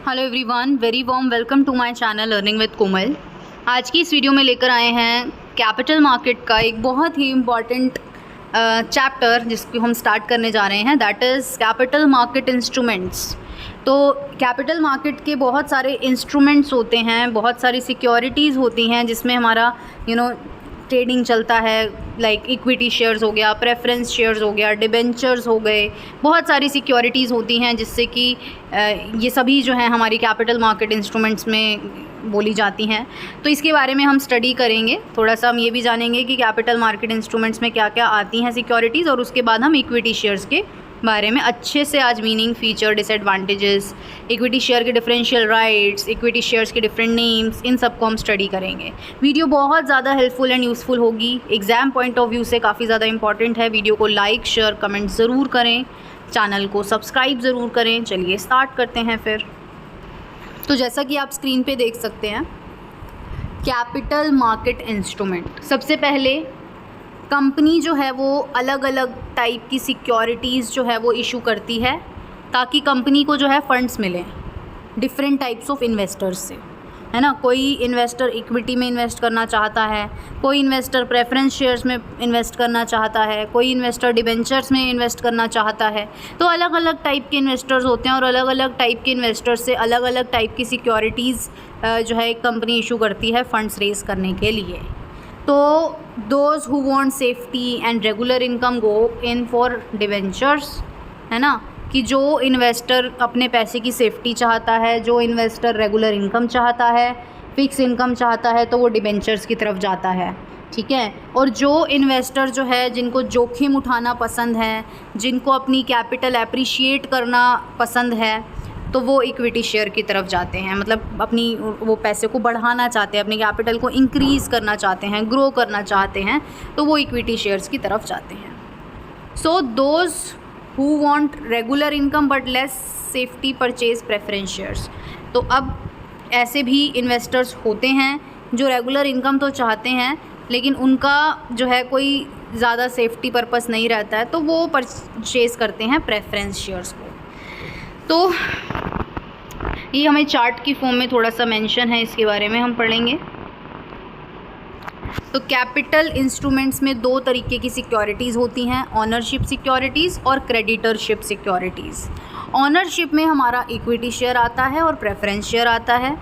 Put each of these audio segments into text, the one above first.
Hello everyone, very warm welcome to my channel learning with Komal. आज की इस video में लेकर आए हैं कैपिटल मार्केट का एक बहुत ही इम्पॉर्टेंट चैप्टर जिसको हम स्टार्ट करने जा रहे हैं, that is capital market instruments. तो कैपिटल मार्केट के बहुत सारे इंस्ट्रूमेंट्स होते हैं, बहुत सारी सिक्योरिटीज़ होती हैं जिसमें हमारा ट्रेडिंग चलता है, लाइक इक्विटी शेयर्स हो गया, प्रेफरेंस शेयर्स हो गया, डिबेंचर्स हो गए, बहुत सारी सिक्योरिटीज़ होती हैं जिससे कि ये सभी जो हैं हमारी कैपिटल मार्केट इंस्ट्रूमेंट्स में बोली जाती हैं। तो इसके बारे में हम स्टडी करेंगे, थोड़ा सा हम ये भी जानेंगे कि कैपिटल मार्केट इंस्ट्रूमेंट्स में क्या क्या आती हैं सिक्योरिटीज़, और उसके बाद हम इक्विटी शेयर्स के बारे में अच्छे से आज meaning, feature, disadvantages, equity share के डिफरेंशियल राइट्स, इक्विटी शेयर्स के डिफरेंट नेम्स, इन सब को हम स्टडी करेंगे। वीडियो बहुत ज़्यादा हेल्पफुल एंड यूज़फुल होगी, एग्ज़ाम पॉइंट ऑफ व्यू से काफ़ी ज़्यादा इंपॉर्टेंट है। वीडियो को लाइक, शेयर, कमेंट ज़रूर करें, चैनल को सब्सक्राइब ज़रूर करें। चलिए स्टार्ट करते हैं फिर। तो जैसा कि आप स्क्रीन पे देख सकते हैं, कैपिटल मार्केट इंस्ट्रूमेंट, सबसे पहले कंपनी जो है वो अलग अलग टाइप की सिक्योरिटीज़ जो है वो इशू करती है ताकि कंपनी को जो है फंड्स मिलें डिफरेंट टाइप्स ऑफ इन्वेस्टर्स से, है ना। कोई इन्वेस्टर इक्विटी में इन्वेस्ट करना चाहता है, कोई इन्वेस्टर प्रेफरेंस शेयर्स में इन्वेस्ट करना चाहता है, कोई इन्वेस्टर डिबेंचर्स में इन्वेस्ट करना चाहता है। तो अलग अलग टाइप के इन्वेस्टर्स होते हैं और अलग अलग टाइप के इन्वेस्टर्स से अलग अलग टाइप की सिक्योरिटीज़ जो है एक कंपनी इशू करती है फंड्स रेज करने के लिए। तो those who want safety and regular income go in for debentures, है ना, कि जो इन्वेस्टर अपने पैसे की सेफ्टी चाहता है, जो इन्वेस्टर रेगुलर इनकम चाहता है, फिक्स इनकम चाहता है, तो वो डिबेंचर्स की तरफ जाता है, ठीक है। और जो इन्वेस्टर जो है जिनको जोखिम उठाना पसंद है, जिनको अपनी कैपिटल एप्रिशिएट करना पसंद है, तो वो इक्विटी शेयर की तरफ जाते हैं, मतलब अपनी वो पैसे को बढ़ाना चाहते हैं, अपनी कैपिटल को इंक्रीज़ करना चाहते हैं, ग्रो करना चाहते हैं, तो वो इक्विटी शेयर्स की तरफ जाते हैं। So those who want regular income but less safety purchase preference shares. तो अब ऐसे भी इन्वेस्टर्स होते हैं जो रेगुलर इनकम तो चाहते हैं लेकिन उनका जो है कोई ज़्यादा सेफ्टी पर्पस नहीं रहता है, तो वो परचेज़ करते हैं प्रेफरेंस शेयर्स को। तो ये हमें चार्ट की फॉर्म में थोड़ा सा मेंशन है, इसके बारे में हम पढ़ेंगे। तो कैपिटल इंस्ट्रूमेंट्स में दो तरीके की सिक्योरिटीज़ होती हैं, ऑनरशिप सिक्योरिटीज़ और क्रेडिटरशिप सिक्योरिटीज़। ऑनरशिप में हमारा इक्विटी शेयर आता है और प्रेफरेंस शेयर आता है,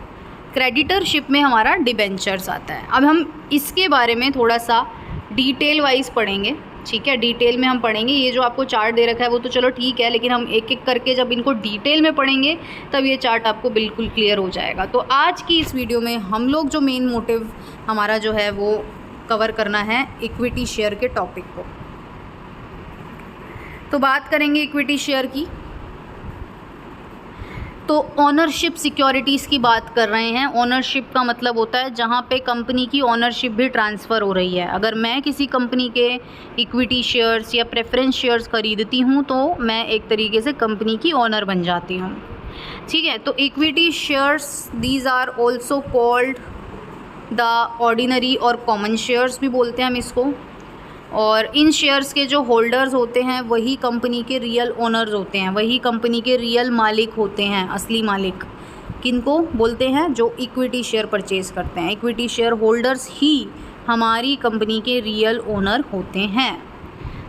क्रेडिटरशिप में हमारा डिबेंचर्स आता है। अब हम इसके बारे में थोड़ा सा डिटेल वाइज पढ़ेंगे, ठीक है, डिटेल में हम पढ़ेंगे। ये जो आपको चार्ट दे रखा है वो तो चलो ठीक है, लेकिन हम एक एक करके जब इनको डिटेल में पढ़ेंगे तब ये चार्ट आपको बिल्कुल क्लियर हो जाएगा। तो आज की इस वीडियो में हम लोग जो मेन मोटिव हमारा जो है वो कवर करना है इक्विटी शेयर के टॉपिक को। तो बात करेंगे इक्विटी शेयर की। तो ऑनरशिप सिक्योरिटीज़ की बात कर रहे हैं। ऑनरशिप का मतलब होता है जहाँ पे कंपनी की ऑनरशिप भी ट्रांसफ़र हो रही है। अगर मैं किसी कंपनी के इक्विटी शेयर्स या प्रेफरेंस शेयर्स खरीदती हूँ तो मैं एक तरीके से कंपनी की ऑनर बन जाती हूँ, ठीक है। तो equity shares these are also called the ordinary और कॉमन शेयर्स भी बोलते हैं हम इसको। और इन शेयर्स के जो होल्डर्स होते हैं वही कंपनी के रियल ओनर्स होते हैं, वही कंपनी के रियल मालिक होते हैं, असली मालिक। किनको बोलते हैं? जो इक्विटी शेयर परचेज़ करते हैं। इक्विटी शेयर होल्डर्स ही हमारी कंपनी के रियल ओनर होते हैं।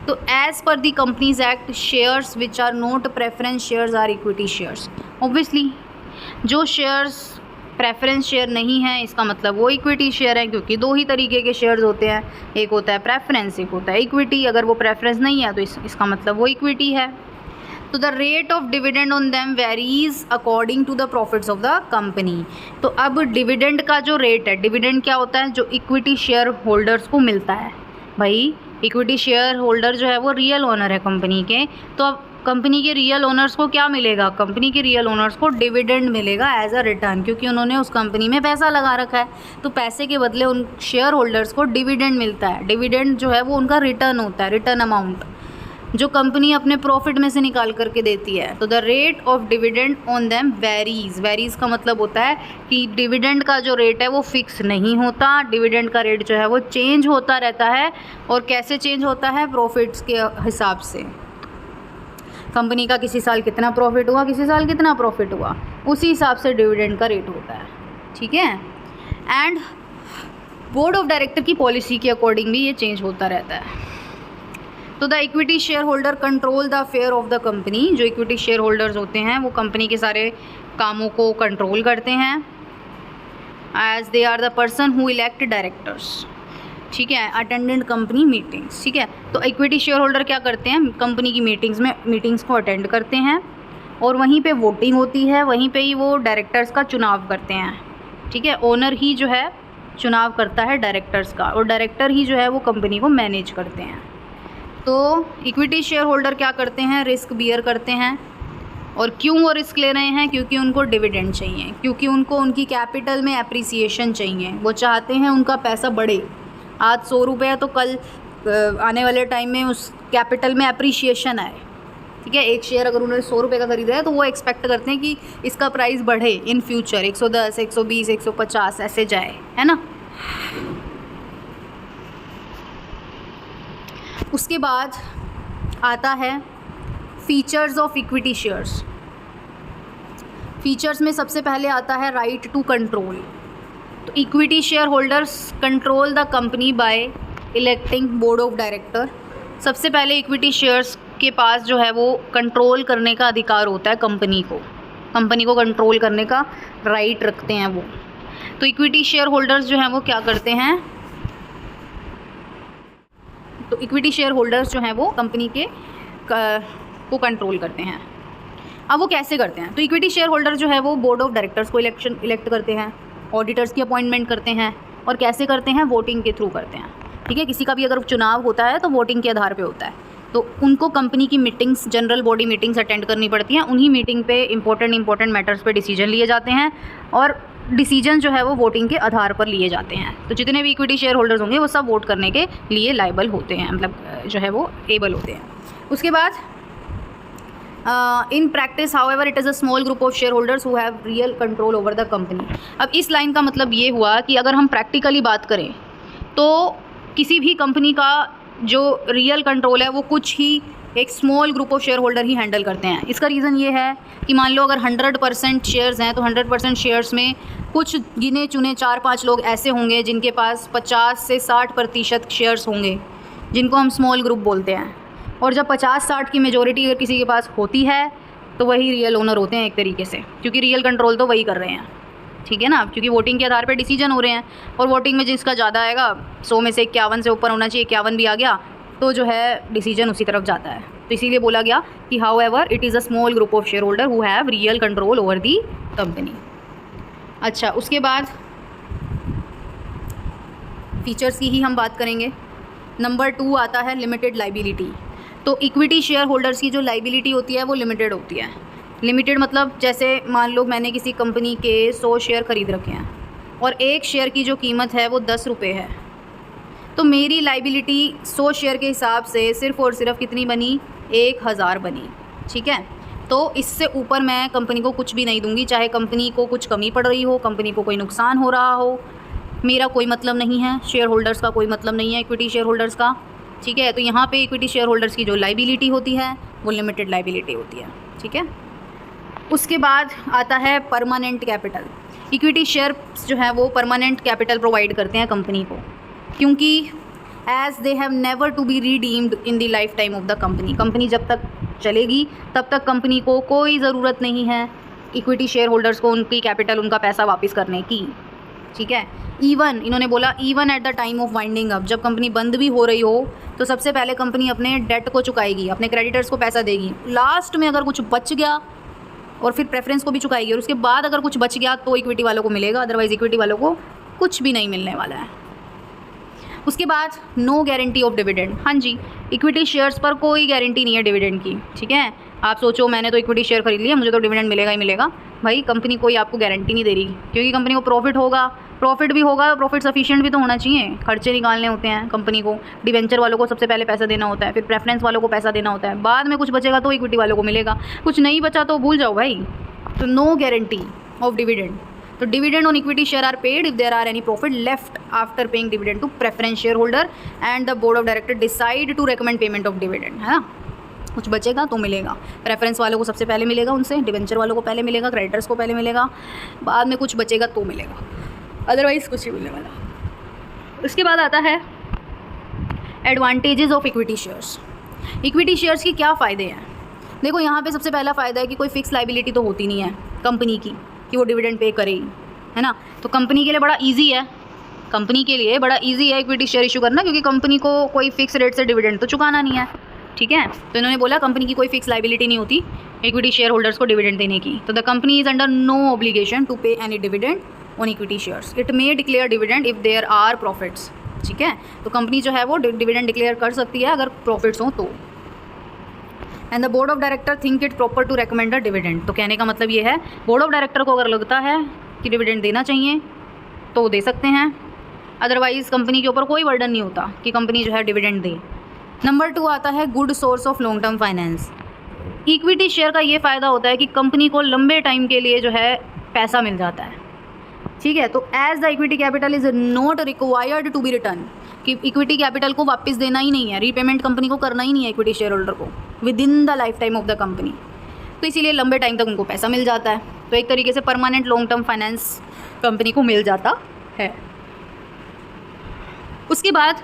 तो as per the companies act, shares which are not preference shares are equity shares. Obviously जो शेयर्स प्रेफरेंस शेयर नहीं है इसका मतलब वो इक्विटी शेयर है, क्योंकि दो ही तरीके के शेयर्स होते हैं, एक होता है प्रेफरेंस, एक होता है इक्विटी। अगर वो प्रेफरेंस नहीं है तो इसका मतलब वो इक्विटी है। तो the rate of dividend on them varies according to the profits of the company. तो अब डिविडेंड का जो रेट है, डिविडेंड क्या होता है? जो इक्विटी शेयर होल्डर्स को मिलता है। भाई इक्विटी शेयर होल्डर जो है वो रियल ओनर है कंपनी के, तो अब कंपनी के रियल ओनर्स को क्या मिलेगा? कंपनी के रियल ओनर्स को डिविडेंड मिलेगा एज अ रिटर्न, क्योंकि उन्होंने उस कंपनी में पैसा लगा रखा है। तो पैसे के बदले उन शेयर होल्डर्स को डिविडेंड मिलता है। डिविडेंड जो है वो उनका रिटर्न होता है, रिटर्न अमाउंट जो कंपनी अपने प्रॉफिट में से निकाल करके देती है। तो the rate of dividend on them varies. Varies का मतलब होता है कि डिविडेंड का जो रेट है वो फिक्स नहीं होता, डिविडेंड का रेट जो है वो चेंज होता रहता है। और कैसे चेंज होता है? प्रॉफिट्स के हिसाब से। कंपनी का किसी साल कितना प्रॉफिट हुआ, किसी साल कितना प्रॉफिट हुआ, उसी हिसाब से डिविडेंड का रेट होता है, ठीक है। एंड बोर्ड ऑफ डायरेक्टर की पॉलिसी के अकॉर्डिंग भी ये चेंज होता रहता है। तो the equity share holder control the affair of the company. जो इक्विटी शेयर होल्डर्स होते हैं वो कंपनी के सारे कामों को कंट्रोल करते हैं, as they are the person who elect directors, ठीक है, अटेंडेंट कंपनी मीटिंग्स, ठीक है। तो इक्विटी शेयर होल्डर क्या करते हैं, कंपनी की मीटिंग्स को अटेंड करते हैं और वहीं पे वोटिंग होती है, वहीं पे ही वो डायरेक्टर्स का चुनाव करते हैं, ठीक है। ओनर ही जो है चुनाव करता है डायरेक्टर्स का और डायरेक्टर ही जो है वो कंपनी को मैनेज करते हैं। तो इक्विटी शेयर होल्डर क्या करते हैं, रिस्क बियर करते हैं। और क्यों वो रिस्क ले रहे हैं, क्योंकि उनको डिविडेंड चाहिए, क्योंकि उनको उनकी कैपिटल में एप्रिसिएशन चाहिए। वो चाहते हैं उनका पैसा बढ़े, आज 100 रुपये है तो कल आने वाले टाइम में उस कैपिटल में एप्रिसिएशन आए, ठीक है। एक शेयर अगर उन्होंने 100 रुपये का खरीदा है तो वो एक्सपेक्ट करते हैं कि इसका प्राइस बढ़े इन फ्यूचर, 110, 120, 150 ऐसे जाए, है ना। उसके बाद आता है features of equity shares. Features में सबसे पहले आता है राइट टू कंट्रोल। तो equity share holders control the company by electing board of director. सबसे पहले इक्विटी शेयर्स के पास जो है वो कंट्रोल करने का अधिकार होता है, कंपनी को कंट्रोल करने का राइट रखते हैं वो। तो इक्विटी शेयर होल्डर्स जो हैं वो क्या करते हैं, तो इक्विटी शेयर होल्डर्स जो हैं वो कंपनी को कंट्रोल करते हैं। अब वो कैसे करते हैं, तो इक्विटी शेयर होल्डर जो है वो बोर्ड ऑफ डायरेक्टर्स को इलेक्ट करते हैं, ऑडिटर्स की अपॉइंटमेंट करते हैं, और कैसे करते हैं, वोटिंग के थ्रू करते हैं, ठीक है। किसी का भी अगर चुनाव होता है तो वोटिंग के आधार पे होता है, तो उनको कंपनी की meetings, general body meetings attend करनी पड़ती हैं। उन्हीं मीटिंग पे इंपॉर्टेंट मैटर्स पे डिसीजन लिए जाते हैं और डिसीजन जो है वो वोटिंग के आधार पर लिए जाते हैं। तो जितने भी इक्विटी शेयर होल्डर्स होंगे वो सब वोट करने के लिए लायबल होते हैं, मतलब जो है वो एबल होते हैं। उसके बाद in practice however it is a small group of share holders who have real control over the company. अब इस लाइन का मतलब ये हुआ कि अगर हम प्रैक्टिकली बात करें तो किसी भी कंपनी का जो रियल कंट्रोल है वो कुछ ही एक small group of share holder he handle करते हैं। इसका रीज़न ये है कि मान लो अगर 100% शेयर्स हैं तो 100% शेयर्स में कुछ गिने चुने 4-5 लोग ऐसे होंगे जिनके पास 50 से 60% शेयर्स होंगे, जिनको हम स्मॉल ग्रुप बोलते हैं। और जब 50-60 की मेजॉरिटी अगर किसी के पास होती है तो वही रियल ओनर होते हैं एक तरीके से, क्योंकि रियल कंट्रोल तो वही कर रहे हैं, ठीक है ना। क्योंकि वोटिंग के आधार पर डिसीजन हो रहे हैं और वोटिंग में जिसका ज़्यादा आएगा, 100 में से 51 से ऊपर होना चाहिए, 51 भी आ गया तो जो है डिसीजन उसी तरफ जाता है। तो इसीलिए बोला गया कि how ever it is a small group of share holder who have real control over the company. अच्छा, उसके बाद फीचर्स की ही हम बात करेंगे। नंबर 2 आता है लिमिटेड लाइबिलिटी। तो इक्विटी शेयर होल्डर्स की जो लाइबिलिटी होती है वो लिमिटेड होती है। लिमिटेड मतलब जैसे मान लो मैंने किसी कंपनी के 100 शेयर ख़रीद रखे हैं और एक शेयर की जो कीमत है वो 10 रुपये है, तो मेरी लाइबिलिटी 100 शेयर के हिसाब से सिर्फ़ और सिर्फ कितनी बनी, 1000 बनी, ठीक है। तो इससे ऊपर मैं कंपनी को कुछ भी नहीं दूंगी, चाहे कंपनी को कुछ कमी पड़ रही हो, कंपनी को कोई नुकसान हो रहा हो, मेरा कोई मतलब नहीं है, शेयर होल्डर्स का कोई मतलब नहीं है, इक्विटी शेयर होल्डर्स का, ठीक है। तो यहाँ पे इक्विटी शेयर होल्डर्स की जो लाइबिलिटी होती है वो लिमिटेड लाइबिलिटी होती है, ठीक है। उसके बाद आता है परमानेंट कैपिटल। इक्विटी शेयर जो है वो परमानेंट कैपिटल प्रोवाइड करते हैं कंपनी को, क्योंकि as they have never to be redeemed in the life time of the company. Company जब तक चलेगी तब तक कंपनी को कोई ज़रूरत नहीं है इक्विटी शेयर होल्डर्स को उनकी कैपिटल, उनका पैसा वापस करने की, ठीक है। इवन इन्होंने बोला even at the time of winding up, जब कंपनी बंद भी हो रही हो तो सबसे पहले कंपनी अपने डेट को चुकाएगी, अपने क्रेडिटर्स को पैसा देगी, लास्ट में अगर कुछ बच गया और फिर प्रेफरेंस को भी चुकाएगी, और उसके बाद अगर कुछ बच गया तो इक्विटी वालों को मिलेगा, अदरवाइज़ इक्विटी वालों को कुछ भी नहीं मिलने वाला है। उसके बाद नो गारंटी ऑफ डिविडेंड। हाँ जी, इक्विटी शेयर्स पर कोई गारंटी नहीं है डिविडेंड की, ठीक है। आप सोचो मैंने तो इक्विटी शेयर खरीद लिया, मुझे तो डिविडेंड मिलेगा ही मिलेगा, भाई कंपनी कोई आपको गारंटी नहीं दे रही, क्योंकि कंपनी को प्रॉफिट भी होगा, प्रॉफिट सफिशिएंट भी तो होना चाहिए, खर्चे निकालने होते हैं कंपनी को, डिवेंचर वालों को सबसे पहले पैसा देना होता है, फिर प्रेफरेंस वालों को पैसा देना होता है, बाद में कुछ बचेगा तो इक्विटी वालों को मिलेगा, कुछ नहीं बचा तो भूल जाओ भाई। तो नो गारंटी ऑफ डिविडेंड। तो dividend on equity share are paid if there are any profit left after paying dividend to preference share holder and the board of director decide to recommend payment of dividend, है ना। कुछ बचेगा तो मिलेगा। Preference वालों को सबसे पहले मिलेगा, उनसे डिवेंचर वालों को पहले मिलेगा, क्रेडिटर्स को पहले मिलेगा, बाद में कुछ बचेगा तो मिलेगा, अदरवाइज़ कुछ नहीं मिलने वाला। उसके बाद आता है advantages of equity shares. Equity shares की क्या फ़ायदे हैं? देखो यहाँ पे सबसे पहला फ़ायदा है कि कोई फिक्स लाइबिलिटी तो होती नहीं है कंपनी की कि वो डिविडेंड पे करेगी, है ना। तो कंपनी के लिए बड़ा ईजी है, कंपनी के लिए बड़ा ईजी है इक्विटी शेयर इशू करना, क्योंकि कंपनी को कोई फिक्स रेट से डिविडेंड तो चुकाना नहीं है, ठीक है। तो इन्होंने बोला कंपनी की कोई फिक्स लाइबिलिटी नहीं होती इक्विटी शेयर होल्डर्स को डिविडेंड देने की। तो the company is under no obligation to pay any dividend on equity shares. It may declare dividend if there are profits, ठीक है। तो कंपनी जो है वो डिविडेंड डिक्लेयर कर सकती है अगर प्रॉफिट्स हों तो। And the board of director think it proper to recommend a dividend. तो कहने का मतलब ये है बोर्ड ऑफ डायरेक्टर को अगर लगता है कि डिविडेंड देना चाहिए तो वो दे सकते हैं, अदरवाइज़ कंपनी के ऊपर कोई बर्डन नहीं होता कि कंपनी जो है डिविडेंड दे। नंबर 2 आता है good source of long term finance. Equity share का ये फ़ायदा होता है कि कंपनी को लंबे टाइम के लिए जो है पैसा मिल जाता है, ठीक है। तो as the equity capital is not required to be return, कि इक्विटी कैपिटल को वापस देना ही नहीं है, रीपेमेंट कंपनी को करना ही नहीं है इक्विटी शेयर होल्डर को with in the life time of the company. तो इसीलिए लंबे टाइम तक उनको पैसा मिल जाता है। तो एक तरीके से permanent long term finance company को मिल जाता है। उसके बाद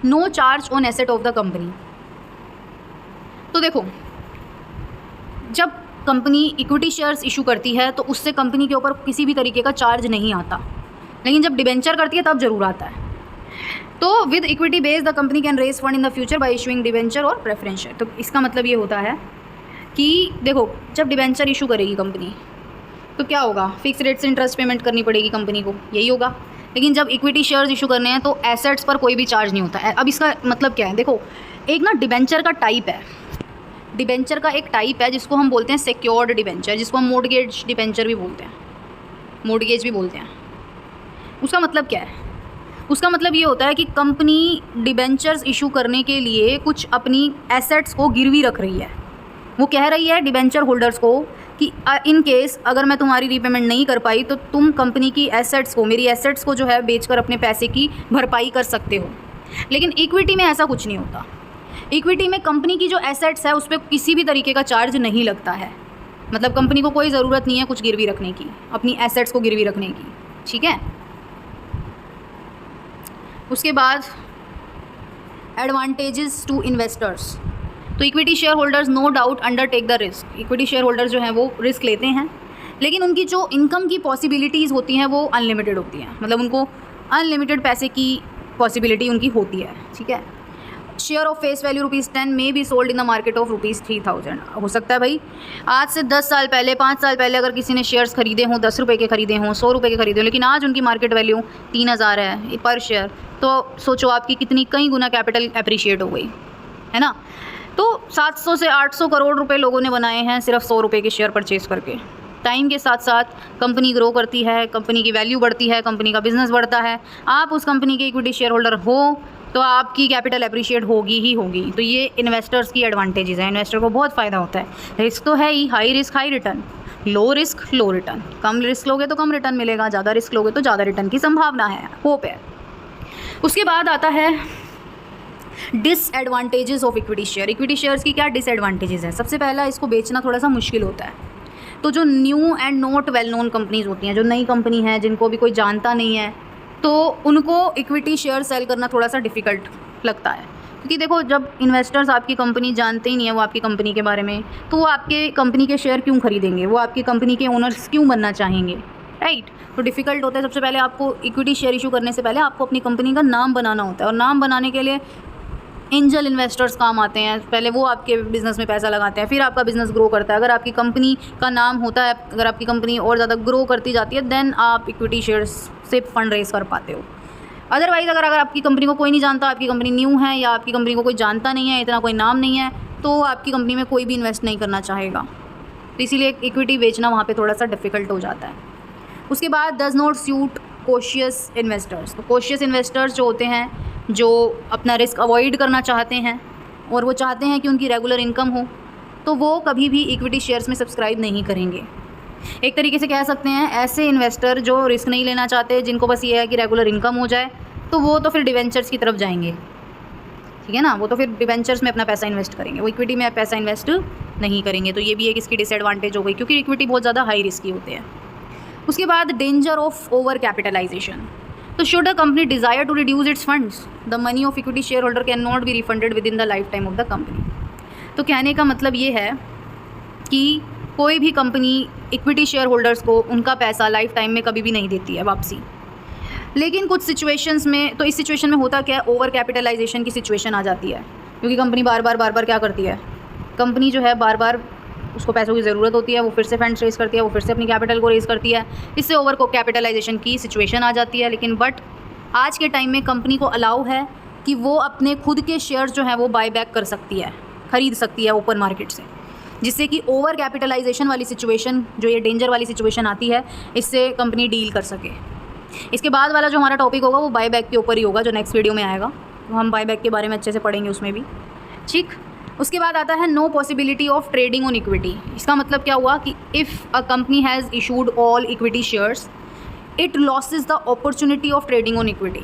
no charge on asset of the company. तो देखो जब कंपनी इक्विटी शेयर्स इशू करती है तो उससे कंपनी के ऊपर किसी भी तरीके का चार्ज नहीं आता, लेकिन जब डिबेंचर करती है तब ज़रूर आता है। तो with equity base the company can raise fund in the future by issuing debenture और प्रेफरेंस शेयर। तो इसका मतलब ये होता है कि देखो जब डिबेंचर इशू करेगी कंपनी तो क्या होगा, फिक्स रेट से इंटरेस्ट पेमेंट करनी पड़ेगी कंपनी को, यही होगा। लेकिन जब इक्विटी शेयर्स इशू करने हैं तो एसेट्स पर कोई भी चार्ज नहीं होता है। अब इसका मतलब क्या है, देखो एक ना डिबेंचर का टाइप है, डिबेंचर का एक टाइप है जिसको हम बोलते हैं सिक्योर्ड डिबेंचर, जिसको हम मोर्टगेज डिबेंचर भी बोलते हैं, मोर्टगेज भी बोलते हैं। उसका मतलब क्या है, उसका मतलब ये होता है कि कंपनी डिबेंचर्स इशू करने के लिए कुछ अपनी एसेट्स को गिरवी रख रही है। वो कह रही है डिबेंचर होल्डर्स को कि इन केस अगर मैं तुम्हारी रीपेमेंट नहीं कर पाई तो तुम कंपनी की एसेट्स को, मेरी एसेट्स को जो है बेचकर अपने पैसे की भरपाई कर सकते हो। लेकिन इक्विटी में ऐसा कुछ नहीं होता। इक्विटी में कंपनी की जो एसेट्स है उस पर किसी भी तरीके का चार्ज नहीं लगता है, मतलब कंपनी को कोई ज़रूरत नहीं है कुछ गिरवी रखने की, अपनी एसेट्स को गिरवी रखने की, ठीक है। उसके बाद एडवांटेजेस टू इन्वेस्टर्स। तो equity share holders no doubt undertake the risk. Equity share holders जो हैं वो रिस्क लेते हैं, लेकिन उनकी जो इनकम की पॉसिबिलिटीज़ होती हैं वो अनलिमिटेड होती हैं, मतलब उनको अनलिमिटेड पैसे की पॉसिबिलिटी उनकी होती है, ठीक है। शेयर ऑफ फेस वैल्यू ₹10 में be sold in the market of ₹3000। हो सकता है भाई आज से 10 साल पहले, 5 साल पहले अगर किसी ने शेयर्स खरीदे हों, 10 रुपये के खरीदे हों, 100 रुपये के खरीदे हों, लेकिन आज उनकी मार्केट वैल्यू 3000 है पर शेयर, तो सोचो आपकी कितनी कई गुना कैपिटल अप्रिशिएट हो गई, है ना। तो 700 से 800 करोड़ रुपए लोगों ने बनाए हैं सिर्फ 100 रुपये के शेयर परचेज़ करके। टाइम के साथ साथ कंपनी ग्रो करती है, कंपनी की वैल्यू बढ़ती है, कंपनी का बिजनेस बढ़ता है, आप उस कंपनी के इक्विटी शेयर होल्डर हो तो आपकी कैपिटल अप्रिशिएट होगी ही होगी। तो ये इन्वेस्टर्स की एडवांटेजेस हैं, इन्वेस्टर को बहुत फ़ायदा होता है। रिस्क तो है ही, high risk high return, low risk low return. कम रिस्क लोगे तो कम रिटर्न मिलेगा, ज़्यादा रिस्क लोगे तो ज़्यादा रिटर्न की संभावना है, होप है। उसके बाद आता है disadvantages of equity share. Equity shares की क्या डिसएडवांटेजेस है? सबसे पहला, इसको बेचना थोड़ा सा मुश्किल होता है। तो जो new and not well known companies होती हैं, जो नई कंपनी है जिनको भी कोई जानता नहीं है, तो उनको इक्विटी शेयर सेल करना थोड़ा सा डिफ़िकल्ट लगता है। क्योंकि देखो जब इन्वेस्टर्स आपकी कंपनी जानते ही नहीं है वो आपकी कंपनी के बारे में, तो वो आपके कंपनी के शेयर क्यों खरीदेंगे, वो आपकी कंपनी के ओनर्स क्यों बनना चाहेंगे, राइट। तो डिफ़िकल्ट होता है। सबसे पहले आपको इक्विटी शेयर इशू करने से पहले आपको अपनी कंपनी का नाम बनाना होता है, और नाम बनाने के लिए एंजल इन्वेस्टर्स काम आते हैं। पहले वो आपके बिज़नेस में पैसा लगाते हैं, फिर आपका बिज़नेस ग्रो करता है। अगर आपकी कंपनी का नाम होता है, अगर आपकी कंपनी और ज़्यादा ग्रो करती जाती है, देन आप इक्विटी शेयर्स से फंड रेज कर पाते हो। अदरवाइज़ अगर आपकी कंपनी को कोई नहीं जानता, आपकी कंपनी न्यू है या आपकी कंपनी को कोई जानता नहीं है, इतना कोई नाम नहीं है, तो आपकी कंपनी में कोई भी इन्वेस्ट नहीं करना चाहेगा। तो इसीलिए इक्विटी बेचना वहाँ पे थोड़ा सा डिफ़िकल्ट हो जाता है। उसके बाद does not suit cautious investors. तो कोशियस इन्वेस्टर्स जो होते हैं, जो अपना रिस्क अवॉइड करना चाहते हैं और वो चाहते हैं कि उनकी रेगुलर इनकम हो, तो वो कभी भी इक्विटी शेयर्स में सब्सक्राइब नहीं करेंगे। एक तरीके से कह सकते हैं ऐसे इन्वेस्टर जो रिस्क नहीं लेना चाहते, जिनको बस ये है कि रेगुलर इनकम हो जाए, तो वो तो फिर डिवेंचर्स की तरफ जाएंगे, ठीक है ना, वो तो फिर डिवेंचर्स में अपना पैसा इन्वेस्ट करेंगे, वो इक्विटी में पैसा इन्वेस्ट नहीं करेंगे। तो ये भी एक इसकी डिसएडवांटेज हो गई, क्योंकि इक्विटी बहुत ज़्यादा हाई रिस्की होते हैं। उसके बाद डेंजर ऑफ ओवर कैपिटलाइजेशन। तो should a company desire to reduce its funds, the money of equity share holder can not be refunded within the life time of the company. तो कहने का मतलब ये है कि कोई भी कंपनी इक्विटी शेयर होल्डर्स को उनका पैसा लाइफ टाइम में कभी भी नहीं देती है वापसी। लेकिन कुछ सिचुएशंस में, तो इस सिचुएशन में होता क्या है, ओवर कैपिटलाइजेशन की सिचुएशन आ जाती है, क्योंकि कंपनी बार बार क्या करती है, कंपनी जो है बार बार उसको पैसों की ज़रूरत होती है, वो फिर से फंड्स रेज़ करती है, वो फिर से अपनी कैपिटल को रेज़ करती है, इससे ओवर को कैपिटलाइजेशन की सिचुएशन आ जाती है। लेकिन बट आज के टाइम में कंपनी को अलाउ है कि वो अपने खुद के शेयर्स जो हैं वो बाय बैक कर सकती है, ख़रीद सकती है ओपन मार्केट से, जिससे कि ओवर कैपिटलाइजेशन वाली सिचुएशन, जो ये डेंजर वाली सिचुएशन आती है, इससे कंपनी डील कर सके। इसके बाद वाला जो हमारा टॉपिक होगा वो बाय बैक के ऊपर ही होगा, जो नेक्स्ट वीडियो में आएगा, तो हम बाय बैक के बारे में अच्छे से पढ़ेंगे उसमें भी, ठीक। उसके बाद आता है no possibility of trading on equity. इसका मतलब क्या हुआ कि if a company has issued all equity shares it loses the opportunity of trading on equity.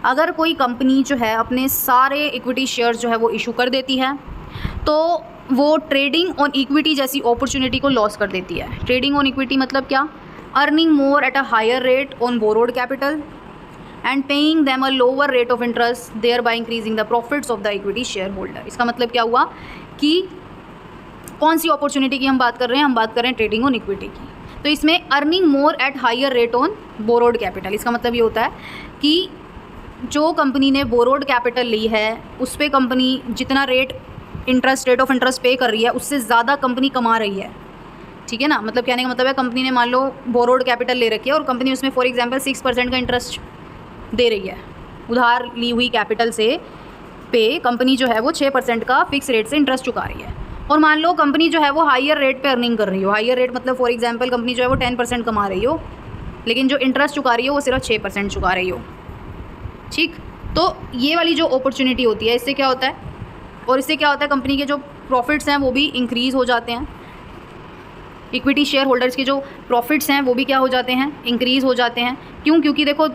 अगर कोई कंपनी जो है अपने सारे इक्विटी शेयर्स जो है वो इशू कर देती है, तो वो ट्रेडिंग ऑन इक्विटी जैसी अपॉर्चुनिटी को लॉस कर देती है। ट्रेडिंग ऑन इक्विटी मतलब क्या, earning more at a higher rate on borrowed capital and paying them a lower rate of interest thereby increasing the profits of the equity share holder. इसका मतलब क्या हुआ कि कौन सी अपॉर्चुनिटी की हम बात कर रहे हैं, हम बात कर रहे हैं ट्रेडिंग ऑन इक्विटी की। तो इसमें earning more at higher rate on borrowed capital, इसका मतलब ये होता है कि जो कंपनी ने बोरोड कैपिटल ली है उस पर कंपनी जितना रेट ऑफ इंटरेस्ट पे कर रही है उससे ज़्यादा कंपनी कमा रही है, ठीक है ना। मतलब कहने का मतलब है कंपनी ने मान लो बोरोड कैपिटल ले रखी है और कंपनी उसमें फॉर एग्जांपल 6% का इंटरेस्ट दे रही है, उधार ली हुई कैपिटल से पे कंपनी जो है वो 6% का फिक्स रेट से इंटरेस्ट चुका रही है। और मान लो कंपनी जो है वो हायर रेट पे अर्निंग कर रही हो, हायर रेट मतलब फॉर एग्जांपल कंपनी जो है वो 10% कमा रही हो, लेकिन जो इंटरेस्ट चुका रही हो वो सिर्फ 6% चुका रही हो, ठीक। तो ये वाली जो अपॉर्चुनिटी होती है, इससे क्या होता है, और इससे क्या होता है, कंपनी के जो प्रॉफिट्स हैं वो भी इंक्रीज़ हो जाते हैं, इक्विटी शेयर होल्डर्स के जो प्रॉफिट्स हैं वो भी क्या हो जाते हैं, इंक्रीज़ हो जाते हैं। क्यों, क्योंकि देखो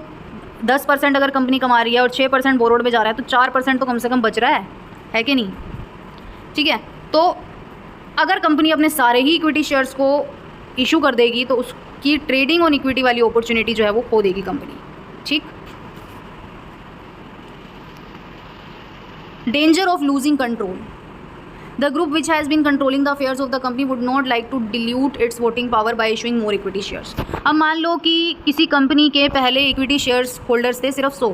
10% अगर कंपनी कमा रही है और 6% बोरोड में जा रहा है, तो 4% तो कम से कम बच रहा है कि नहीं, ठीक है। तो अगर कंपनी अपने सारे ही इक्विटी शेयर्स को इशू कर देगी तो उसकी ट्रेडिंग ऑन इक्विटी वाली अपॉर्चुनिटी जो है वो खो देगी कंपनी, ठीक। Danger of losing control. The group which has been controlling the affairs of the company would not like to dilute its voting power by issuing more equity shares. अब मान लो कि किसी कंपनी के पहले इक्विटी शेयर्स होल्डर्स थे सिर्फ 100,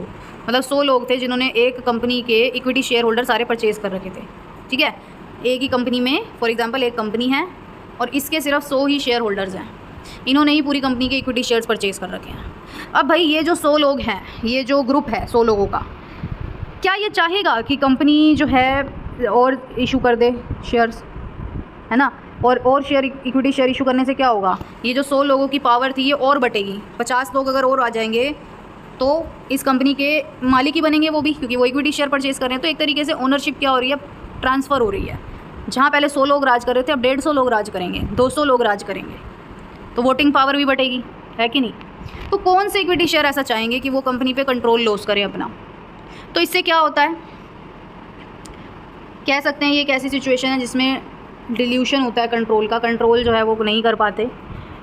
मतलब 100 लोग थे जिन्होंने एक कंपनी के इक्विटी शेयर होल्डर सारे परचेज़ कर रखे थे, ठीक है। एक ही कंपनी में फॉर एग्जांपल एक कंपनी है और इसके सिर्फ 100 ही शेयर होल्डर्स हैं, इन्होंने ही पूरी कंपनी के इक्विटी शेयर्स परचेज़ कर रखे हैं। अब भाई ये जो 100 लोग हैं, ये जो ग्रुप है 100 लोगों का, क्या ये चाहेगा कि कंपनी जो है और इशू कर दे शेयर्स, है ना। और शेयर इक्विटी शेयर इशू करने से क्या होगा, ये जो 100 लोगों की पावर थी ये और बटेगी, 50 लोग अगर और आ जाएंगे तो इस कंपनी के मालिक ही बनेंगे वो भी, क्योंकि वो इक्विटी शेयर परचेज़ कर रहे हैं। तो एक तरीके से ओनरशिप क्या हो रही है, ट्रांसफ़र हो रही है। जहाँ पहले 100 लोग राज कर रहे थे अब 150 लोग राज करेंगे, 200 लोग राज करेंगे, तो वोटिंग पावर भी बटेगी, है कि नहीं। तो कौन से इक्विटी शेयर ऐसा चाहेंगे कि वो कंपनी पे कंट्रोल लॉस करें अपना। तो इससे क्या होता है, कह सकते हैं ये एक ऐसी सिचुएशन है जिसमें डिल्यूशन होता है कंट्रोल का, कंट्रोल जो है वो नहीं कर पाते,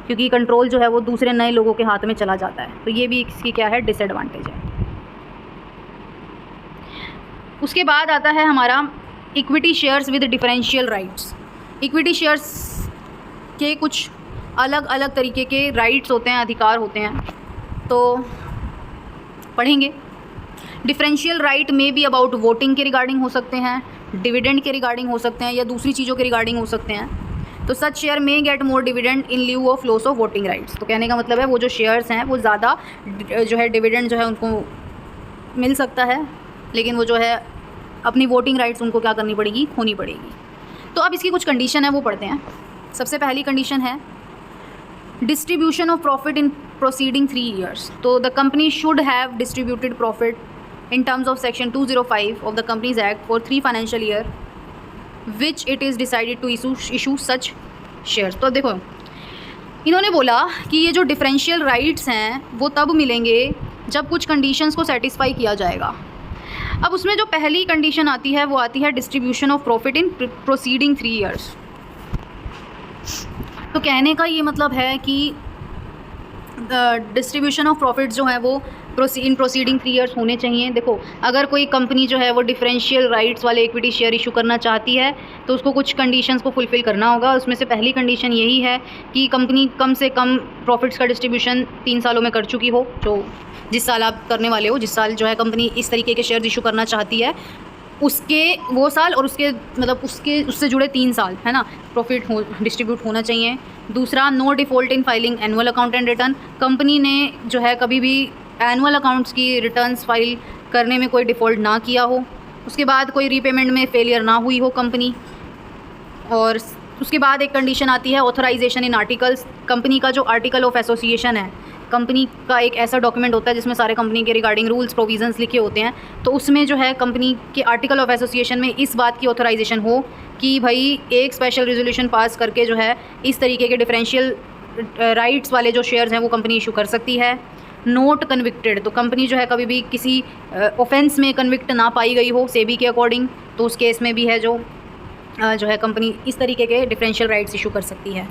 क्योंकि कंट्रोल जो है वो दूसरे नए लोगों के हाथ में चला जाता है। तो ये भी इसकी क्या है, डिसएडवांटेज है। उसके बाद आता है हमारा equity shares with differential rights. Equity shares के कुछ अलग अलग तरीके के राइट्स होते हैं, अधिकार होते हैं, तो पढ़ेंगे। डिफरेंशियल राइट में भी अबाउट वोटिंग के रिगार्डिंग हो सकते हैं, डिविडेंड के रिगार्डिंग हो सकते हैं, या दूसरी चीज़ों के रिगार्डिंग हो सकते हैं। तो सच शेयर में get more dividend in lieu of loss of voting rights. तो कहने का मतलब है वो जो शेयर्स हैं वो ज़्यादा जो है डिविडेंड जो है उनको मिल सकता है, लेकिन वो जो है अपनी वोटिंग राइट्स उनको क्या करनी पड़ेगी, खोनी पड़ेगी। तो अब इसकी कुछ कंडीशन है वो पढ़ते हैं। सबसे पहली कंडीशन है distribution of profit in proceeding 3 years। तो the company should have distributed profit in terms of section 205 of the Companies Act for 3 financial year which it is decided to issue such shares। तो देखो इन्होंने बोला कि ये जो differential rights हैं वो तब मिलेंगे जब कुछ कंडीशंस को सेटिस्फाई किया जाएगा। अब उसमें जो पहली कंडीशन आती है वो आती है distribution of profit in proceeding 3 years. तो कहने का ये मतलब है कि डिस्ट्रीब्यूशन ऑफ प्रॉफिट जो है वो इन प्रोसीडिंग 3 ईयर्स होने चाहिए। देखो, अगर कोई कंपनी जो है वो डिफरेंशियल राइट्स वाले इक्विटी शेयर इशू करना चाहती है तो उसको कुछ कंडीशंस को फुलफ़िल करना होगा। उसमें से पहली कंडीशन यही है कि कंपनी कम से कम प्रॉफिट्स का डिस्ट्रीब्यूशन 3 सालों में कर चुकी हो। जो जिस साल आप करने वाले हो, जिस साल जो है कंपनी इस तरीके के शेयर इशू करना चाहती है, उसके वो साल और उसके मतलब उससे जुड़े 3 साल, है ना, प्रॉफिट डिस्ट्रीब्यूट होना चाहिए। दूसरा, no default in filing annual account and return. कंपनी ने जो है कभी भी एनुअल अकाउंट्स की रिटर्न्स फाइल करने में कोई डिफ़ॉल्ट ना किया हो। उसके बाद कोई रीपेमेंट में फेलियर ना हुई हो कंपनी। और उसके बाद एक कंडीशन आती है ऑथराइजेशन इन आर्टिकल्स। कंपनी का जो आर्टिकल ऑफ एसोसिएशन है, कंपनी का एक ऐसा डॉक्यूमेंट होता है जिसमें सारे कंपनी के रिगार्डिंग रूल्स प्रोविजंस लिखे होते हैं। तो उसमें जो है कंपनी के आर्टिकल ऑफ एसोसिएशन में इस बात की ऑथराइजेशन हो कि भाई एक स्पेशल रेजोल्यूशन पास करके जो है इस तरीके के डिफरेंशियल राइट्स वाले जो शेयर्स हैं वो कंपनी इशू कर सकती है। नोट कन्विक्टेड, तो कंपनी जो है कभी भी किसी ऑफेंस में कन्विक्ट ना पाई गई हो सेबी के अकॉर्डिंग, तो उस केस में भी है जो है कंपनी इस तरीके के डिफरेंशियल राइट्स इशू कर सकती है।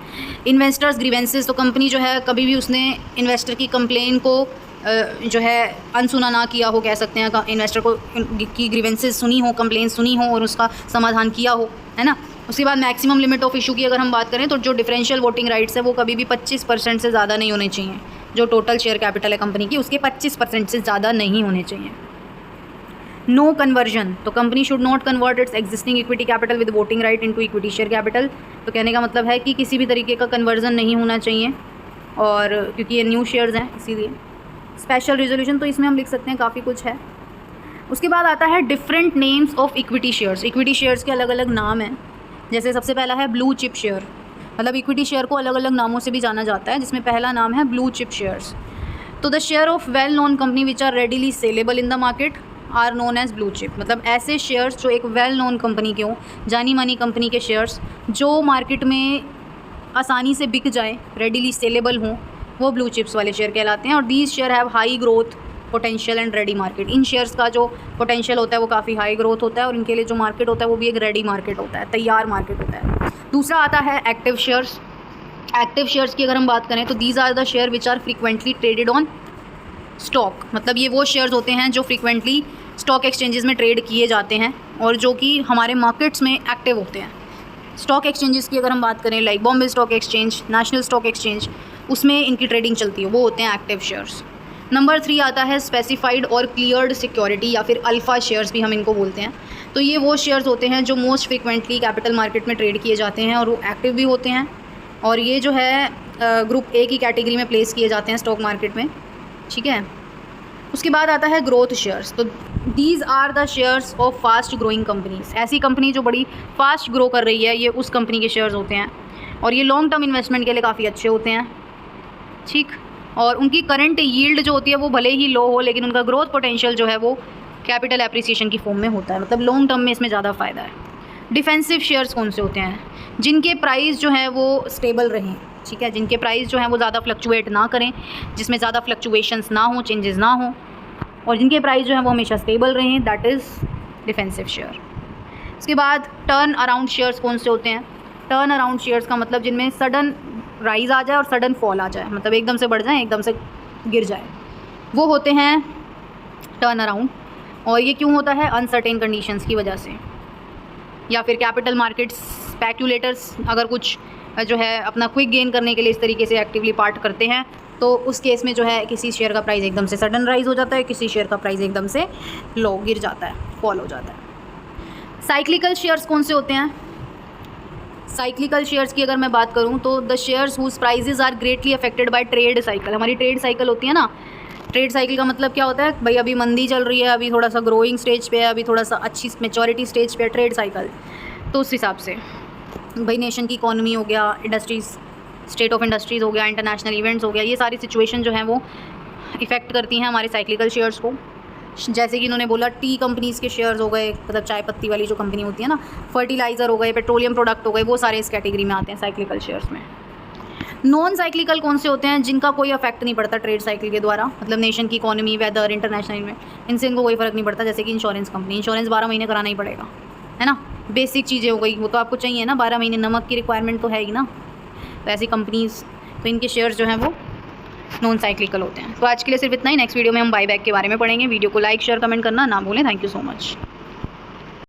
इन्वेस्टर्स ग्रीवेंसेस, तो कंपनी जो है कभी भी उसने इन्वेस्टर की कंप्लेन को जो है अनसुना ना किया हो, कह सकते हैं, इन्वेस्टर को की ग्रीवेंसेस सुनी हो, कंप्लेन सुनी हो और उसका समाधान किया हो, है ना। उसके बाद मैक्सिमम लिमिट ऑफ इशू की अगर हम बात करें तो जो डिफरेंशियल वोटिंग राइट्स है वो कभी भी 25% से ज़्यादा नहीं होने चाहिए। जो टोटल शेयर कैपिटल है कंपनी की उसके 25% से ज़्यादा नहीं होने चाहिए। नो कन्वर्जन, तो company should not convert it's existing equity capital with voting right into equity share capital. तो कहने का मतलब है कि किसी भी तरीके का कन्वर्जन नहीं होना चाहिए, और क्योंकि ये न्यू शेयर्स हैं इसीलिए। स्पेशल रेजोल्यूशन, तो इसमें हम लिख सकते हैं काफ़ी कुछ है। उसके बाद आता है different names of equity shares. Equity shares के अलग अलग नाम हैं। जैसे सबसे पहला है ब्लू चिप शेयर, मतलब इक्विटी शेयर को अलग अलग नामों से भी जाना जाता है, जिसमें पहला नाम है ब्लू चिप शेयर्स। तो the share of well known company which are readily saleable in the market are known as blue chip. मतलब ऐसे शेयर्स जो एक वेल नोन कंपनी के हों, जानी मानी कंपनी के शेयर्स जो मार्केट में आसानी से बिक जाए, रेडीली सेलेबल हों, वो ब्लू चिप्स वाले शेयर कहलाते हैं। और these share have high growth potential and ready market. In shares का जो पोटेंशियल होता है वो काफ़ी हाई ग्रोथ होता है और इनके लिए जो मार्केट होता है वो भी एक रेडी मार्केट होता है, तैयार मार्केट होता है। दूसरा आता है एक्टिव शेयर्स। एक्टिव शेयर्स की अगर हम बात करें तो these are the share which are frequently traded on stock. मतलब ये वो शेयर्स होते हैं जो फ्रीक्वेंटली स्टॉक एक्सचेंजेस में ट्रेड किए जाते हैं और जो कि हमारे मार्केट्स में एक्टिव होते हैं। स्टॉक एक्सचेंजेस की अगर हम बात करें like Bombay stock exchange, national stock exchange, उसमें इनकी ट्रेडिंग चलती है, वो होते हैं एक्टिव शेयर्स। नंबर 3 आता है स्पेसिफाइड और क्लियर्ड सिक्योरिटी या फिर अल्फ़ा शेयर्स भी हम इनको बोलते हैं। तो ये वो शेयर्स होते हैं जो मोस्ट फ्रीक्वेंटली कैपिटल मार्केट में ट्रेड किए जाते हैं और वो एक्टिव भी होते हैं, और ये जो है ग्रुप ए की कैटेगरी में प्लेस किए जाते हैं स्टॉक मार्केट में, ठीक है। उसके बाद आता है ग्रोथ शेयर्स। तो these are the shares of fast growing companies. ऐसी कंपनी जो बड़ी फास्ट ग्रो कर रही है, ये उस कंपनी के शेयर्स होते हैं और ये लॉन्ग टर्म इन्वेस्टमेंट के लिए काफ़ी अच्छे होते हैं, ठीक। और उनकी करंट यील्ड जो होती है वो भले ही लो हो, लेकिन उनका ग्रोथ पोटेंशियल जो है वो कैपिटल एप्रिसिएशन की फॉर्म में होता है, मतलब लॉन्ग टर्म में इसमें ज़्यादा फ़ायदा है। डिफेंसिव शेयर्स कौन से होते हैं? जिनके प्राइस जो है वो स्टेबल रहें, ठीक है, जिनके प्राइस जो है वो ज़्यादा फ्लक्चुएट ना करें, जिसमें ज़्यादा फ्लक्चुएशंस ना हो, चेंजेस ना हो, और जिनके प्राइस जो है वो हमेशा स्टेबल रहें, दैट इज़ डिफेंसिव शेयर। उसके बाद टर्न अराउंड शेयर्स कौन से होते हैं? टर्न अराउंड शेयर्स का मतलब जिनमें सडन राइज आ जाए और सडन फॉल आ जाए, मतलब एकदम से बढ़ जाए एकदम से गिर जाए, वो होते हैं टर्न अराउंड। और ये क्यों होता है? अनसर्टेन कंडीशंस की वजह से, या फिर कैपिटल मार्केट्स स्पेक्यूलेटर्स अगर कुछ जो है अपना क्विक गेन करने के लिए इस तरीके से एक्टिवली पार्ट करते हैं, तो उस केस में जो है किसी शेयर का प्राइस एकदम से सडन राइज हो जाता है, किसी शेयर का प्राइस एकदम से लो गिर जाता है, फॉल हो जाता है। साइक्लिकल शेयर्स कौन से होते हैं? साइक्लिकल शेयर्स की अगर मैं बात करूं तो the shares whose prices are greatly affected by trade cycle. हमारी ट्रेड साइकिल होती है ना, ट्रेड साइकिल का मतलब क्या होता है भाई, अभी मंदी चल रही है, अभी थोड़ा सा ग्रोइंग स्टेज पे है, अभी थोड़ा सा अच्छी मेचोरिटी स्टेज पे है ट्रेड साइकिल, तो उस हिसाब से भाई नेशन की इकॉनमी हो गया, इंडस्ट्रीज़, स्टेट ऑफ इंडस्ट्रीज़ हो गया, इंटरनेशनल इवेंट्स हो गया, ये सारी सिचुएशन जो हैं वो इफ़ेक्ट करती हैं हमारे साइक्लिकल शेयर्स को। जैसे कि इन्होंने बोला टी कंपनीज़ के शेयर्स हो गए, मतलब चाय पत्ती वाली जो कंपनी होती है ना, फर्टिलाइज़र हो गए, पेट्रोलियम प्रोडक्ट हो गए, वो सारे इस कैटेगरी में आते हैं साइक्लिकल शेयर्स में। नॉन साइक्लिकल कौन से होते हैं? जिनका कोई इफेक्ट नहीं पड़ता ट्रेड साइकिल के द्वारा, मतलब नेशन की इकोनॉमी, वेदर, इंटरनेशनल में, इनसे इनको कोई फ़र्क नहीं पड़ता। जैसे कि इंश्योरेंस कंपनी, इंश्योरेंस 12 महीने कराना ही पड़ेगा, है ना, बेसिक चीज़ें हो गई, वो तो आपको चाहिए ना, 12 महीने नमक की रिक्वायरमेंट तो है ही ना। तो ऐसी कंपनीज़, तो इनके शेयर्स जो हैं वो नॉन साइक्लिकल होते हैं। तो आज के लिए सिर्फ इतना ही। नेक्स्ट वीडियो में हम बाईबैक के बारे में पढ़ेंगे। वीडियो को लाइक शेयर कमेंट करना ना भूलें। Thank you so much.